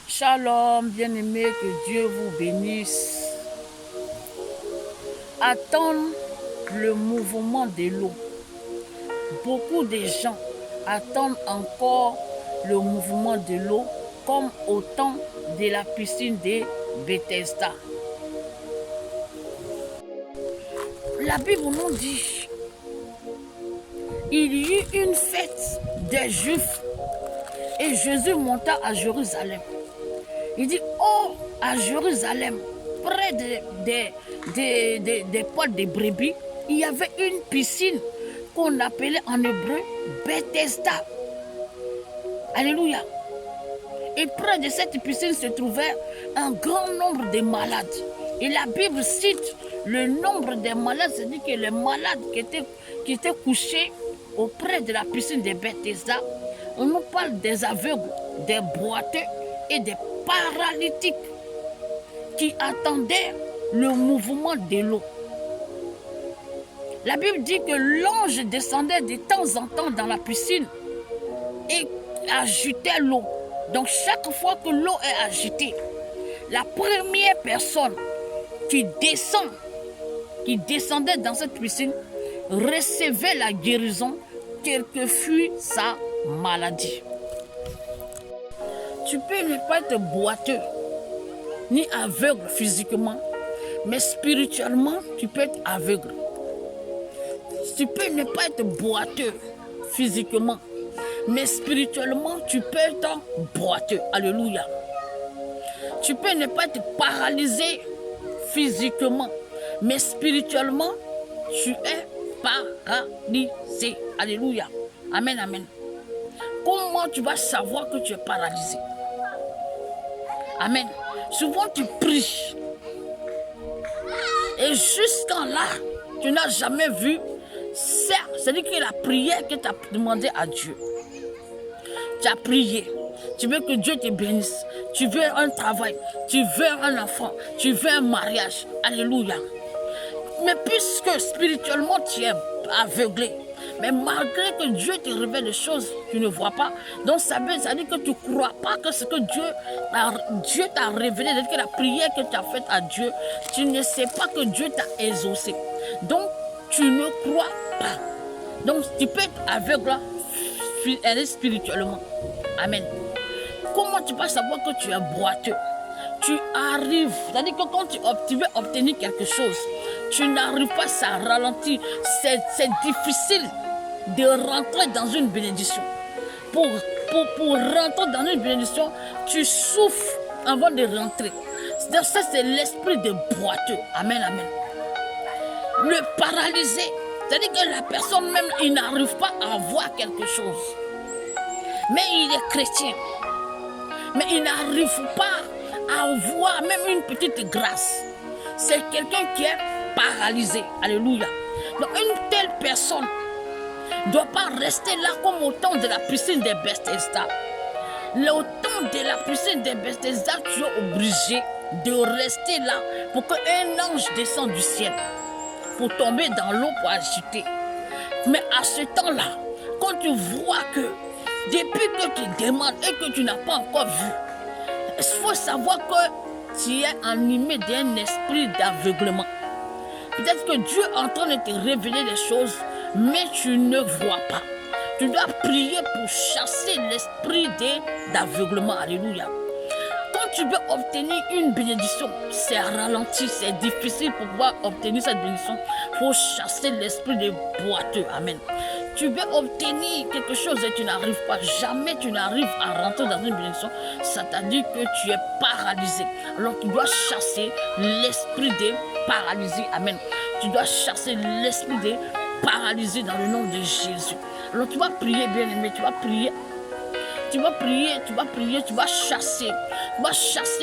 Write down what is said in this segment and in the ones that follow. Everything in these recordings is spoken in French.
Shalom, bien-aimés, que Dieu vous bénisse. Attendre le mouvement de l'eau. Beaucoup de gens attendent encore le mouvement de l'eau comme au temps de la piscine de Bethesda. La Bible nous dit, il y eut une fête des Juifs et Jésus monta à Jérusalem. Il dit, oh, à Jérusalem, près des potes de brebis, il y avait une piscine qu'on appelait en hébreu Bethesda. Alléluia. Et près de cette piscine se trouvait un grand nombre de malades. Et la Bible cite le nombre des malades, c'est-à-dire que les malades qui étaient couchés auprès de la piscine de Bethesda, on nous parle des aveugles, des boiteux et des paralytiques qui attendaient le mouvement de l'eau. La Bible dit que l'ange descendait de temps en temps dans la piscine et agitait l'eau. Donc chaque fois que l'eau est agitée, la première personne qui descendait dans cette piscine recevait la guérison, quelle que fût sa maladie. Tu peux ne pas être boiteux, ni aveugle physiquement, mais spirituellement, tu peux être aveugle. Tu peux ne pas être boiteux physiquement, mais spirituellement, tu peux être boiteux. Alléluia. Tu peux ne pas être paralysé physiquement, mais spirituellement, tu es paralysé. Alléluia. Amen, amen. Comment tu vas savoir que tu es paralysé? Amen. Souvent tu pries. Et jusqu'en là, tu n'as jamais vu. C'est-à-dire que la prière que tu as demandé à Dieu. Tu as prié. Tu veux que Dieu te bénisse. Tu veux un travail. Tu veux un enfant. Tu veux un mariage. Alléluia. Mais puisque spirituellement tu es aveuglé, mais malgré que Dieu te révèle des choses, tu ne vois pas. Donc ça veut dire que tu ne crois pas que ce que Dieu t'a révélé, que la prière que tu as faite à Dieu, tu ne sais pas que Dieu t'a exaucé. Donc tu ne crois pas. Donc tu peux être aveugle spirituellement. Amen. Comment tu vas savoir que tu es boiteux? Tu arrives, c'est-à-dire que quand tu veux obtenir quelque chose, tu n'arrives pas, ça ralentit. C'est difficile de rentrer dans une bénédiction. Pour rentrer dans une bénédiction, tu souffres avant de rentrer. Ça, c'est l'esprit de boiteux. Amen, amen. Le paralysé, c'est-à-dire que la personne même, il n'arrive pas à voir quelque chose. Mais il est chrétien. Mais il n'arrive pas à voir même une petite grâce. C'est quelqu'un qui est paralysé. Alléluia. Donc une telle personne ne doit pas rester là comme au temps de la piscine de Bethesda. Au temps de la piscine de Bethesda, tu es obligé de rester là pour qu'un ange descende du ciel pour tomber dans l'eau pour agiter. Mais à ce temps-là, quand tu vois que depuis que tu demandes et que tu n'as pas encore vu, il faut savoir que tu es animé d'un esprit d'aveuglement. Peut-être que Dieu est en train de te révéler des choses, mais tu ne vois pas. Tu dois prier pour chasser l'esprit d'aveuglement. Alléluia. Quand tu veux obtenir une bénédiction, c'est ralenti, c'est difficile pour pouvoir obtenir cette bénédiction. Il faut chasser l'esprit de boiteux. Amen. Tu veux obtenir quelque chose et tu n'arrives pas, jamais tu n'arrives à rentrer dans une bénédiction, c'est-à-dire que tu es paralysé. Alors tu dois chasser l'esprit de paralysé. Amen. Tu dois chasser l'esprit de paralysé dans le nom de Jésus. Alors tu vas prier, bien-aimé, tu vas prier. Tu vas prier, tu vas chasser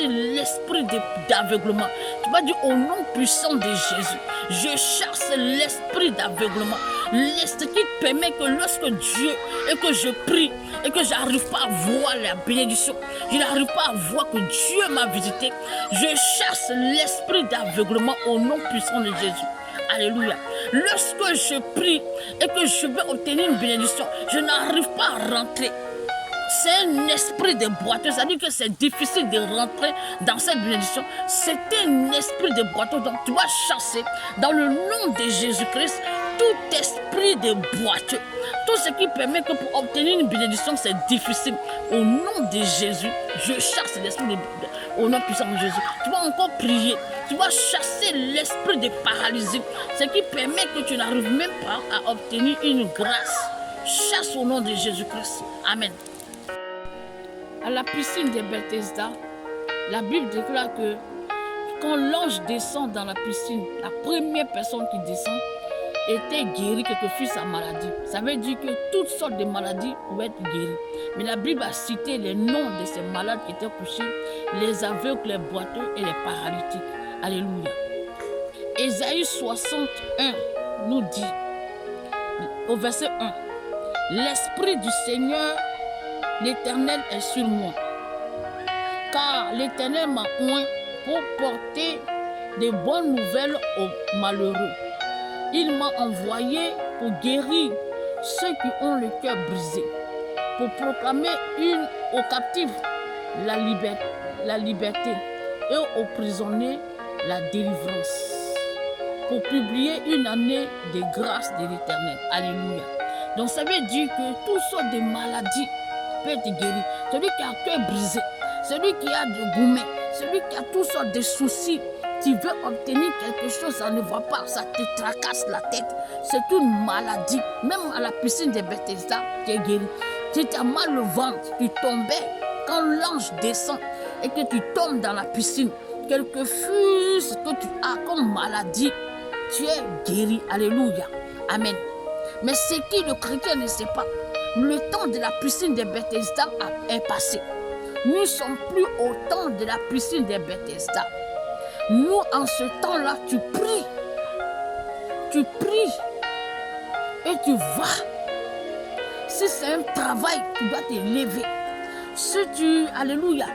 l'esprit d'aveuglement. Tu vas dire au nom puissant de Jésus, je chasse l'esprit d'aveuglement. L'esprit qui permet que lorsque Dieu et que je prie et que je n'arrive pas à voir la bénédiction, je n'arrive pas à voir que Dieu m'a visité, je chasse l'esprit d'aveuglement au nom puissant de Jésus. Alléluia. Lorsque je prie et que je veux obtenir une bénédiction, je n'arrive pas à rentrer. C'est un esprit de boiteux, c'est-à-dire que c'est difficile de rentrer dans cette bénédiction. C'est un esprit de boiteux, donc tu vas chasser dans le nom de Jésus-Christ tout esprit de boiteux. Tout ce qui permet que pour obtenir une bénédiction, c'est difficile. Au nom de Jésus, je chasse l'esprit de boiteux. Au nom puissant de Jésus, tu vas encore prier. Tu vas chasser l'esprit de paralysie, ce qui permet que tu n'arrives même pas à obtenir une grâce. Chasse au nom de Jésus-Christ. Amen. À la piscine de Bethesda, la Bible déclare que quand l'ange descend dans la piscine, la première personne qui descend était guérie que fut sa maladie. Ça veut dire que toutes sortes de maladies pouvaient être guéries. Mais la Bible a cité les noms de ces malades qui étaient couchés, les aveugles, les boiteux et les paralytiques. Alléluia. Ésaïe 61 nous dit, au verset 1, « L'Esprit du Seigneur, l'Éternel est sur moi, car l'Éternel m'a oint pour porter de bonnes nouvelles aux malheureux. Il m'a envoyé pour guérir ceux qui ont le cœur brisé, pour proclamer aux captifs la liberté et aux prisonniers la délivrance, pour publier une année de grâce de l'Éternel. » Alléluia. Donc ça veut dire que toutes sortes de maladies peuvent être guéries. Celui qui a le cœur brisé, celui qui a de gourmet, celui qui a toutes sortes de soucis, tu veux obtenir quelque chose, ça ne va pas, ça te tracasse la tête. C'est une maladie. Même à la piscine de Bethesda, tu es guéri. Si tu as mal au ventre, tu tombais quand l'ange descend et que tu tombes dans la piscine, quelque chose que tu as comme maladie, tu es guéri. Alléluia. Amen. Mais ce qui le chrétien ne sait pas, le temps de la piscine de Bethesda est passé. Nous ne sommes plus au temps de la piscine de Bethesda. Nous, en ce temps-là, tu pries et tu vas. Si c'est un travail, tu dois te lever. Si tu, alléluia,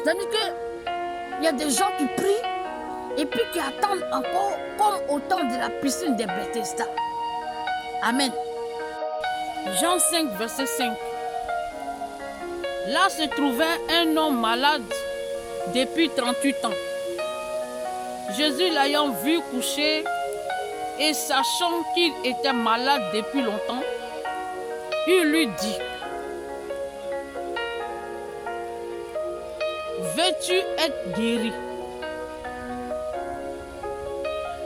c'est-à-dire qu'il y a des gens qui prient et puis qui attendent encore comme au temps de la piscine de Bethesda. Amen. Jean 5, verset 5. Là se trouvait un homme malade depuis 38 ans. Jésus l'ayant vu coucher et sachant qu'il était malade depuis longtemps, il lui dit, « Veux-tu être guéri ?»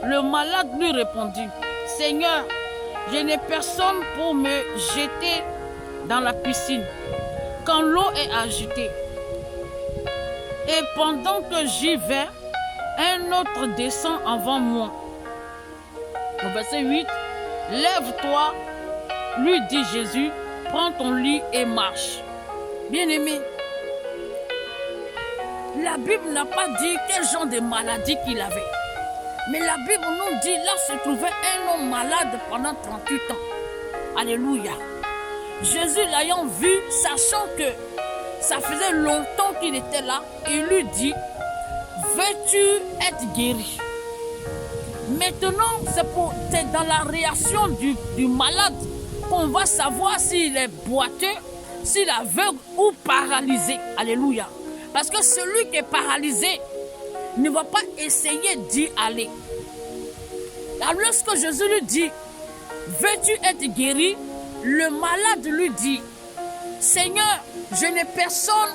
Le malade lui répondit, « Seigneur, je n'ai personne pour me jeter dans la piscine quand l'eau est agitée. Et pendant que j'y vais, un autre descend avant moi. » Au verset 8, « Lève-toi, lui dit Jésus, prends ton lit et marche. » Bien-aimé, la Bible n'a pas dit quel genre de maladie qu'il avait. Mais la Bible nous dit, là se trouvait un homme malade pendant 38 ans. Alléluia. Jésus l'ayant vu, sachant que ça faisait longtemps qu'il était là, il lui dit, « Veux-tu être guéri ?» Maintenant, c'est dans la réaction du malade qu'on va savoir s'il est boiteux, s'il est aveugle ou paralysé. Alléluia. Parce que celui qui est paralysé ne va pas essayer d'y aller. Alors lorsque Jésus lui dit, « Veux-tu être guéri ?» Le malade lui dit, « Seigneur, je n'ai personne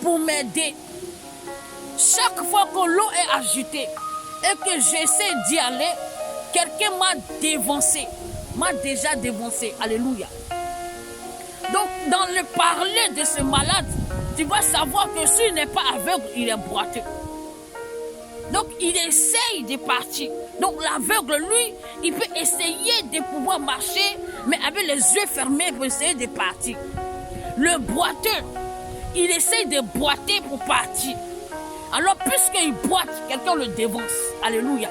pour m'aider. Chaque fois que l'eau est agitée et que j'essaie d'y aller, quelqu'un m'a dévancé, m'a déjà dévancé. » Alléluia. Donc, dans le parler de ce malade, tu vas savoir que s'il n'est pas aveugle, il est boiteux. Donc, il essaye de partir. Donc, l'aveugle, lui, il peut essayer de pouvoir marcher, mais avec les yeux fermés pour essayer de partir. Le boiteux, il essaye de boiter pour partir. Alors, puisqu'il boite, quelqu'un le dévance. Alléluia.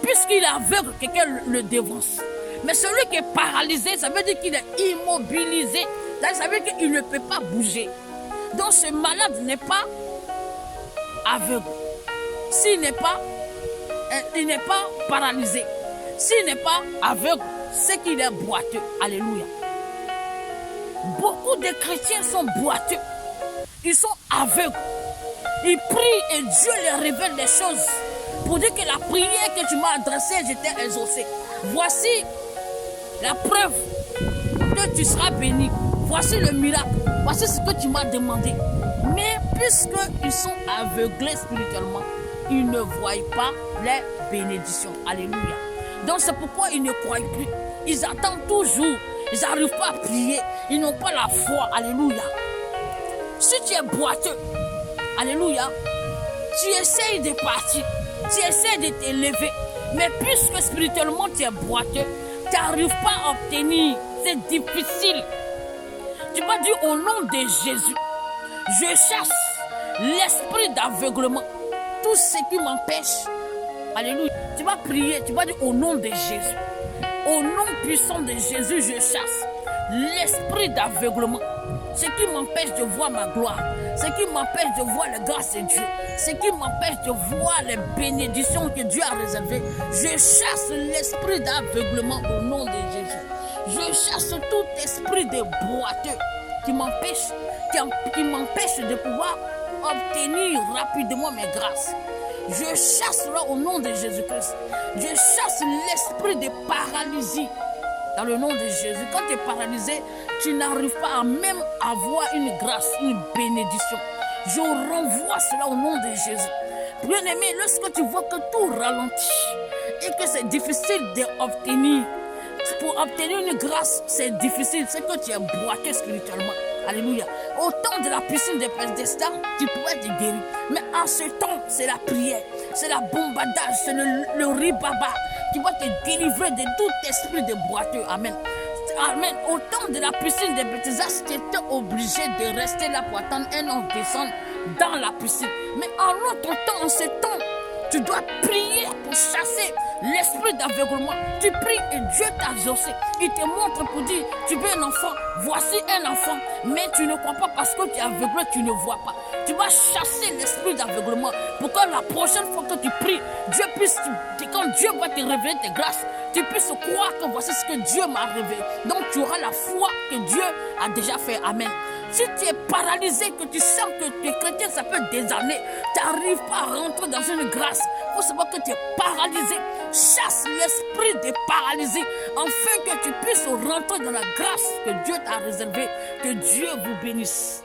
Puisqu'il est aveugle, quelqu'un le dévance. Mais celui qui est paralysé, ça veut dire qu'il est immobilisé. Ça veut dire qu'il ne peut pas bouger. Donc, ce malade n'est pas aveugle. S'il n'est pas, il n'est pas paralysé. S'il n'est pas aveugle, c'est qu'il est boiteux. Alléluia. Beaucoup de chrétiens sont boiteux. Ils sont aveugles. Ils prient et Dieu leur révèle des choses pour dire que la prière que tu m'as adressée, j'étais exaucée. Voici la preuve que tu seras béni. Voici le miracle. Voici ce que tu m'as demandé. Mais puisqu'ils sont aveuglés spirituellement, ils ne voient pas les bénédictions. Alléluia. Donc c'est pourquoi ils ne croient plus. Ils attendent toujours. Ils n'arrivent pas à prier. Ils n'ont pas la foi. Alléluia. Si tu es boiteux, alléluia, tu essayes de partir. Tu essaies de t'élever. Mais puisque spirituellement tu es boiteux, tu n'arrives pas à obtenir. C'est difficile. Tu vas dire au nom de Jésus, je chasse l'esprit d'aveuglement. Tout ce qui m'empêche. Alléluia. Tu vas prier, tu vas dire au nom de Jésus. Au nom puissant de Jésus, je chasse l'esprit d'aveuglement. Ce qui m'empêche de voir ma gloire. Ce qui m'empêche de voir la grâce de Dieu. Ce qui m'empêche de voir les bénédictions que Dieu a réservées. Je chasse l'esprit d'aveuglement au nom de Jésus. Je chasse tout esprit de boiteux qui m'empêche de pouvoir obtenir rapidement mes grâces. Je chasse là au nom de Jésus-Christ. Je chasse l'esprit de paralysie dans le nom de Jésus. Quand tu es paralysé, tu n'arrives pas à même avoir une grâce, une bénédiction. Je renvoie cela au nom de Jésus. Bien-aimé, lorsque tu vois que tout ralentit et que c'est difficile d'obtenir, pour obtenir une grâce, c'est difficile. C'est que tu es boiteux spirituellement. Alléluia. Au temps de la piscine des Bethesda, tu pouvais te guérir. Mais en ce temps, c'est la prière, c'est la bombardage, c'est le ribaba qui va te délivrer de tout esprit de boiteux. Amen. Amen. Au temps de la piscine des Bethesda, tu étais obligé de rester là pour attendre un homme descendre dans la piscine. Mais en notre temps, en ce temps, tu dois prier pour chasser l'esprit d'aveuglement. Tu pries et Dieu t'a exaucé. Il te montre pour dire, tu veux un enfant, voici un enfant. Mais tu ne crois pas parce que tu es aveuglé, tu ne vois pas. Tu vas chasser l'esprit d'aveuglement pour que la prochaine fois que tu pries, Dieu puisse, quand Dieu va te révéler tes grâces, tu puisses croire que voici ce que Dieu m'a révélé. Donc tu auras la foi que Dieu a déjà fait. Amen. Si tu es paralysé, que tu sens que tu es chrétien, ça fait des années, tu n'arrives pas à rentrer dans une grâce, il faut savoir que tu es paralysé. Chasse l'esprit de paralysie, afin que tu puisses rentrer dans la grâce que Dieu t'a réservée. Que Dieu vous bénisse.